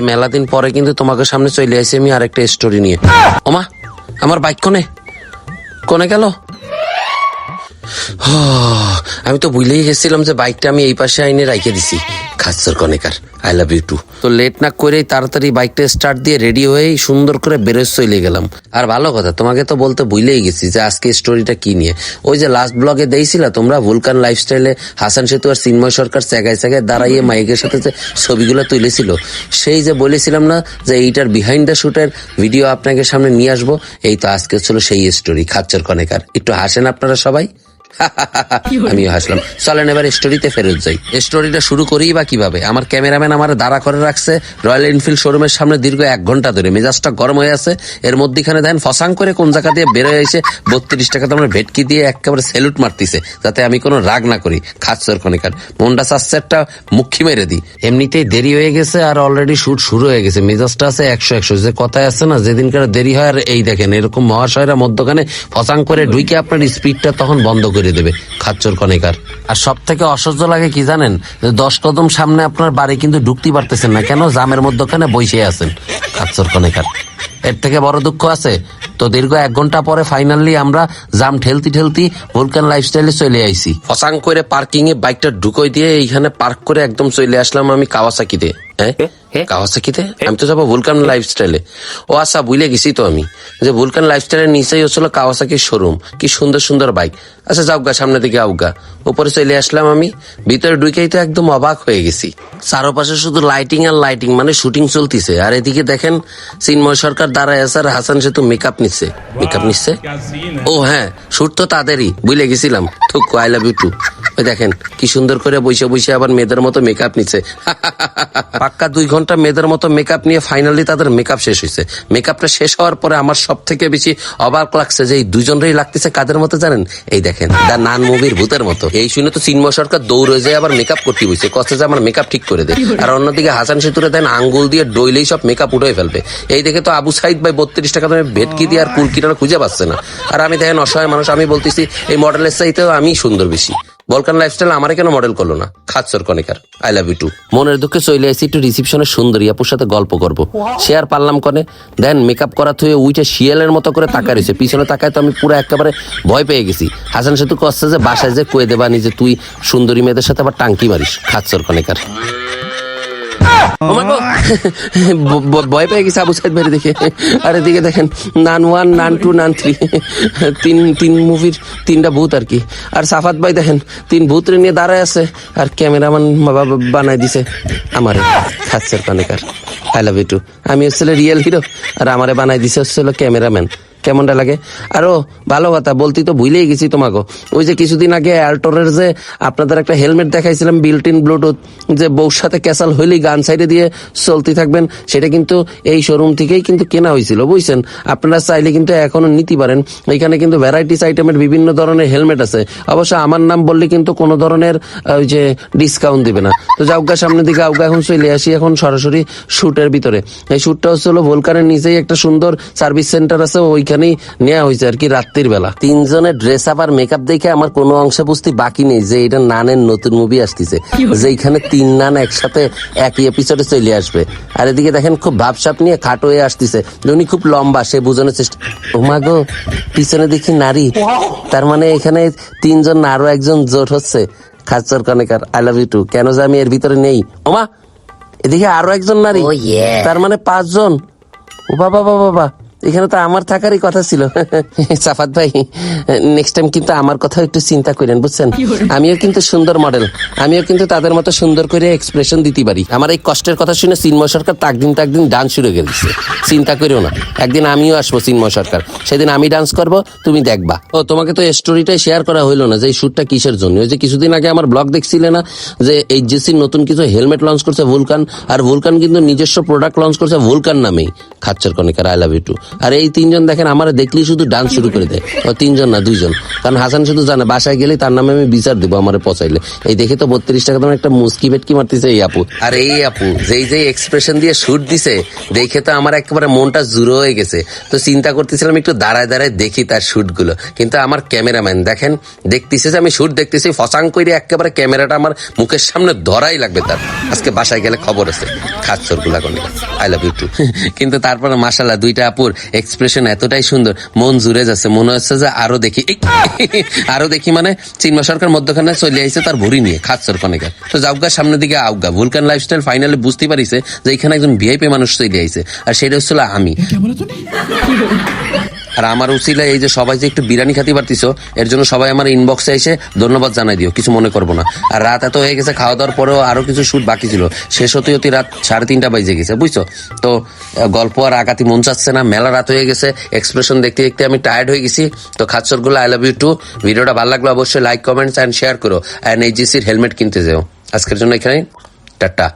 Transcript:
মেলা দিন পরে কিন্তু তোমাকে সামনে চলে আসি আমি আরেকটা স্টোরি নিয়ে। ওমা, আমার বাইক কোনে গেল? আমি তো ভুলেই গেছিলাম যে বাইকটা আমি এই পাশে আইনে রাইখে দিছি। খাচ্ছর কনেকার, আই লাভ ইউ টু। তো লেট না করেই তাড়াতাড়ি বাইকটা স্টার্ট দিয়ে রেডি হয়েই সুন্দর করে বেরোয় চলে গেলাম। আর ভালো কথা, তোমাকে তো বলতে ভুলেই গেছি যে আজকে স্টোরিটা কি নিয়ে। ওই যে লাস্ট ব্লগে দিয়েছিলা তোমরা ভুলকান লাইফস্টাইলে হাসান সেতু আর চিন্ময় সরকার জায়গায় জায়গায় দাঁড়াইয়ে মাইকের সাথে যে ছবিগুলো তুলেছিল, সেই যে বলেছিলাম না যে এইটার বিহাইন্ড দ্য শুটের ভিডিও আপনাকে সামনে নিয়ে আসবো, এই তো আজকে ছিল সেই স্টোরি। খাচ্চর কনেকার, একটু হাসেন আপনারা সবাই। আমিও হাসলাম। চলেন এবার স্টোরিতে ফেরত যাই। স্টোরিটা শুরু করি বা কিভাবে? আমার ক্যামেরাম্যান আমার দাঁড়া করে রাখছে রয়্যাল এনফিল্ড শোরুমের সামনে দীর্ঘ 1 ঘন্টা ধরে। মেজাজটা গরম হয়ে আছে। এর মধ্যেখানে দেখেন ফসাং করে কোন জায়গা দিয়ে বেরোয় এসে 32 টাকা তো আমার ভেটকি দিয়ে একেবারে স্যালুট মারতিছে, যাতে আমি কোনো রাগ না করি। খাচ্ছর খনিকার, মনটা চাচ্ছে একটা মুখি মেরে দিই। এমনিতেই দেরি হয়ে গেছে আর অলরেডি শুট শুরু হয়ে গেছে। মেজাজটা আছে 100 যে কথায় আছে না, যেদিনকার দেরি হয় আর এই দেখেন এরকম মহাশয়রা মধ্যখানে ফসাং করে ঢুকে আপনার স্পিডটা তখন বন্ধ করে দেবে। খাচ্চর কনেকার। আর সব থেকে অসহ্য লাগে কি জানেন? 10 কদম সামনে আপনার বাড়ি কিন্তু ঢুকতে পারতেছেন না, কেন? জামের মধ্যখানে বসে আছেন। খাচ্চর কনেকার, এর থেকে বড় দুঃখ আছে? তো দীর্ঘ 1 ঘন্টা পরে ফাইনালি আমরা জাম ঠেলতি ভুলকান লাইফস্টাইলে চলে আইছি। ফসাং করে পার্কিং এ বাইকটা ঢুকোই দিয়ে এইখানে পার্ক করে একদম চলে আসলাম আমি কাওয়াসাকিতে। কাওয়াসাকিতে আমি তো যাবো ভুলকান লাইফস্টাইলে। ও আচ্ছা, ভুলে গেছি তো আমি যে ভুলকান লাইফস্টাইলের নিচেই হচ্ছিল কাওয়াসাকির শোরুম। কি সুন্দর সুন্দর বাইক। আচ্ছা যাওগা, সামনে দিকে আউগা। উপরে চলে আসলাম আমি। ভিতরে ঢুকেই তো একদম অবাক হয়ে গেছি। চারপাশে শুধু লাইটিং আর লাইটিং, মানে শুটিং চলতিছে। আর এদিকে দেখেন চিন্ময় সরকার দাঁড়ায় আছে আর হাসান সেতু মেকআপ নিচ্ছে। ও হ্যাঁ, শুট তো তাদেরই, ভুলে গেছিলাম। থুক, আই লাভ ইউ টু। ওই দেখেন কি সুন্দর করে বসে বসে আবার মেয়েদের মতো মেকআপ নিচ্ছে। পাক্কা 2 ঘন্টা মেয়েদের মতো মেকআপ নিয়ে ফাইনালি তাদের মেকআপ শেষ হয়েছে। মেকআপটা শেষ হওয়ার পরে আমার সব থেকে বেশি অবাক লাগছে যে এই দুজনেরই লাগতেছে কাদের মতো জানেন? এই দেখেন দা নান মুভির ভূতের মতো। এই শুনে তো চিন্ময় সরকার দৌড়ে যায় আবার মেকআপ করতে বসে, কষ্ট যে আমার মেকআপ ঠিক করে দেয়। আর অন্যদিকে হাসান সেতুরে দেন আঙ্গুল দিয়ে ডইলেই সব মেকআপ উঠে ফেলবে। এই দেখে তো আবু সাইদ ভাই 32 টাকা দামে ভেটকি দিয়ে আর কুলকিটা খুঁজে পাচ্ছে না। আর আমি দেখেন অসহায় মানুষ, আমি বলতেছি এই মডেলের চাইতেও আমি সুন্দর বেশি। ভুলকান লাইফস্টাইল আমারে কেন মডেল করলো না? খাচ্ছর কনিকার, আই লাভ ইউ টু। মনের দুঃখে চলে আসি একটু রিসিপশনের সুন্দরী আপুর সাথে গল্প করবো। সে আর পারলাম কনে, দেন মেকআপ করা থুয়ে উইটে শিয়ালের মতো করে তাকায় রয়েছে। পিছনে তাকায় তো আমি পুরো একেবারে ভয় পেয়ে গেছি। হাসান সেতু কষ্ট যে বাসায় যে কয়ে দেবা নিজে তুই সুন্দরী মেয়েদের সাথে আবার টাঙ্কি মারিস। খাচ্ছর কনিকার। ভয় পেয়ে গেছে আবু সাইদ ভাইয়ের দেখে। আর এদিকে দেখেন নান 1, নান 2, নান 3 তিন মুভির 3টা ভূত আর কি। আর সাফাত ভাই দেখেন 3 ভূত নিয়ে দাঁড়ায় আছে আর ক্যামেরাম্যান বানাই দিছে আমারে। খাচ্ছের কানেকার, আই লাভ ইউ টু। আমি হচ্ছিল রিয়েল হিরো আর আমারে বানাই দিছে হচ্ছিল ক্যামেরাম্যান। কেমনটা লাগে? আরো ভালো কথা বলতে তো ভুলেই গেছি তোমাকে, ওই যে কিছুদিন আগে অ্যাল্টোরের যে আপনাদের একটা হেলমেট দেখাইছিলাম বিল্ট ইন ব্লুটুথ, যে বউর সাথে ক্যাসাল হইলেই গান সাইডে দিয়ে চলতে থাকবেন, সেটা কিন্তু এই শোরুম থেকেই কিন্তু কেনা হয়েছিল, বুঝছেন? আপনারা চাইলে কিন্তু এখনো নিতে পারেন। এখানে কিন্তু ভ্যারাইটিস আইটেমের বিভিন্ন ধরনের হেলমেট আছে। অবশ্য আমার নাম বললে কিন্তু কোনো ধরনের ওই যে ডিসকাউন্ট দিবে না। তো যাওগা, সামনের দিকে আউগা। এখন চলে আসি এখন সরাসরি শুটের ভিতরে। এই শুটটা হচ্ছে হলো ভুলকানের নিচেই একটা সুন্দর সার্ভিস সেন্টার আছে, ওইখানেই নেওয়া হয়েছে আর কি রাত্রির বেলা। 3 জনের ড্রেস আপ আর মেকআপ দেখে আমার কোনো অংশে বুঝতে বাকি নেই যে এটা নানের নতুন মুভি আসতেছে, যেখানে 3 নান একসাথে একই এপিসোডে চলে আসবে। আর এদিকে দেখেন খুব ভাবসাপ নিয়ে খাটো হয়ে আসতেছে, উনি খুব লম্বা, সে বোঝানোর চেষ্টা। ওমাগো, পিছনে দেখি নারী, তার মানে এখানে 3 জন না আরো একজন জোট হচ্ছে। খাচ্চর কনেকার, আই লাভ ইউ টু। কেন যে আমি এর ভিতরে নেই? ওমা, এদিকে আরো একজন নারী, তার মানে 5 জন। ও বাবা বাবা বাবা, এখানে তো আমার থাকারই কথা ছিল। সাফাত ভাই, নেক্সট টাইম কিন্তু আমার কথা একটু চিন্তা করেন, বুঝছেন? আমিও কিন্তু সুন্দর মডেল, আমিও কিন্তু তাদের মতো সুন্দর করে এক্সপ্রেশন দিতে পারি। আমার এই কষ্টের কথা শুনে চিন্ময় সরকার তাকদিন ডান্স শুরু করে দিচ্ছে। চিন্তা করিও না, একদিন আমিও আসবো চিন্ময় সরকার, সেদিন আমি ডান্স করব, তুমি দেখবা। ও, তোমাকে তো স্টোরিটাই শেয়ার করা হইলো না যে এই শুটটা কিসের জন্য। ওই যে কিছুদিন আগে আমার ব্লগ দেখছিলে না, যে এইচজিসির নতুন কিছু হেলমেট লঞ্চ করছে ভুলকান, আর ভুলকান কিন্তু নিজস্ব প্রোডাক্ট লঞ্চ করছে ভুলকান নামেই। খাচ্চর কনিকার, আই লাভ ইউ টু। আর এই তিনজন দেখেন আমার দেখলেই শুধু ডান্স শুরু করে দেয়। ও তিনজন না, দুইজন। কারণ হাসান শুধু জানে বাসায় গেলে তার নামে আমি বিচার দেবো আমার পচাইলে। এই দেখে তো 32 টাকা দাম একটা মুস্কি ভেটকি মারতেছে এই আপু। আর এই আপু যেই এক্সপ্রেশন দিয়ে শুট দিছে দেখে তো আমার একেবারে মনটা জুড়ো হয়ে গেছে। তো চিন্তা করতেছিলাম একটু দাঁড়ায় দাঁড়ায় দেখি তার শুট গুলো, কিন্তু আমার ক্যামেরাম্যান দেখেন দেখতেছে যে আমি শুট দেখতেছি, ফসাং করে একেবারে ক্যামেরাটা আমার মুখের সামনে ধরাই লাগবে তার। আজকে বাসায় গেলে খবর আছে খাচ্ছর গুলা কোনে। I love you too. কিন্তু তারপরে মাশাআল্লাহ দুইটা আপুর এক্সপ্রেশন এতটাই সুন্দর, মন জুড়ে যাচ্ছে। মনে হচ্ছে যে আরো দেখি আরো দেখি, মানে চিন্ময় সরকার মধ্যখানে চলে আইছে তার ভরি নিয়ে খাচ্ছর কনেকার। তো যাওগা সামনের দিকে আউগা। ভুলকান লাইফস্টাইল ফাইনালি বুঝতে পারিছে যে এখানে একজন ভিআইপি মানুষ চলে আইছে, আর সেটা হচ্ছিল আমি। আর আমার উচিলা এই যে সবাই যে একটু বিরিয়ানি খাতে পারতিস, এর জন্য সবাই আমার ইনবক্সে এসে ধন্যবাদ জানাই দিও, কিছু মনে করবো না। আর রাত এত হয়ে গেছে, খাওয়া দাওয়ার পরেও আরো কিছু শুট বাকি ছিল, শেষ হতে হতে রাত 3:30 বাজে গেছে, বুঝছো তো। গল্প আর আগাতি মন চাচ্ছে না, মেলা রাত হয়ে গেছে, এক্সপ্রেশন দেখতে দেখতে আমি টায়ার্ড হয়ে গেছি। তো খাচ্ছর গুলো আই লাভ ইউ টু। ভিডিওটা ভালো লাগলো অবশ্যই লাইক কমেন্টস অ্যান্ড শেয়ার করো। অ্যান্ড এইচজিসির হেলমেট কিনতে যাও। আজকের জন্য এখানে টাটা।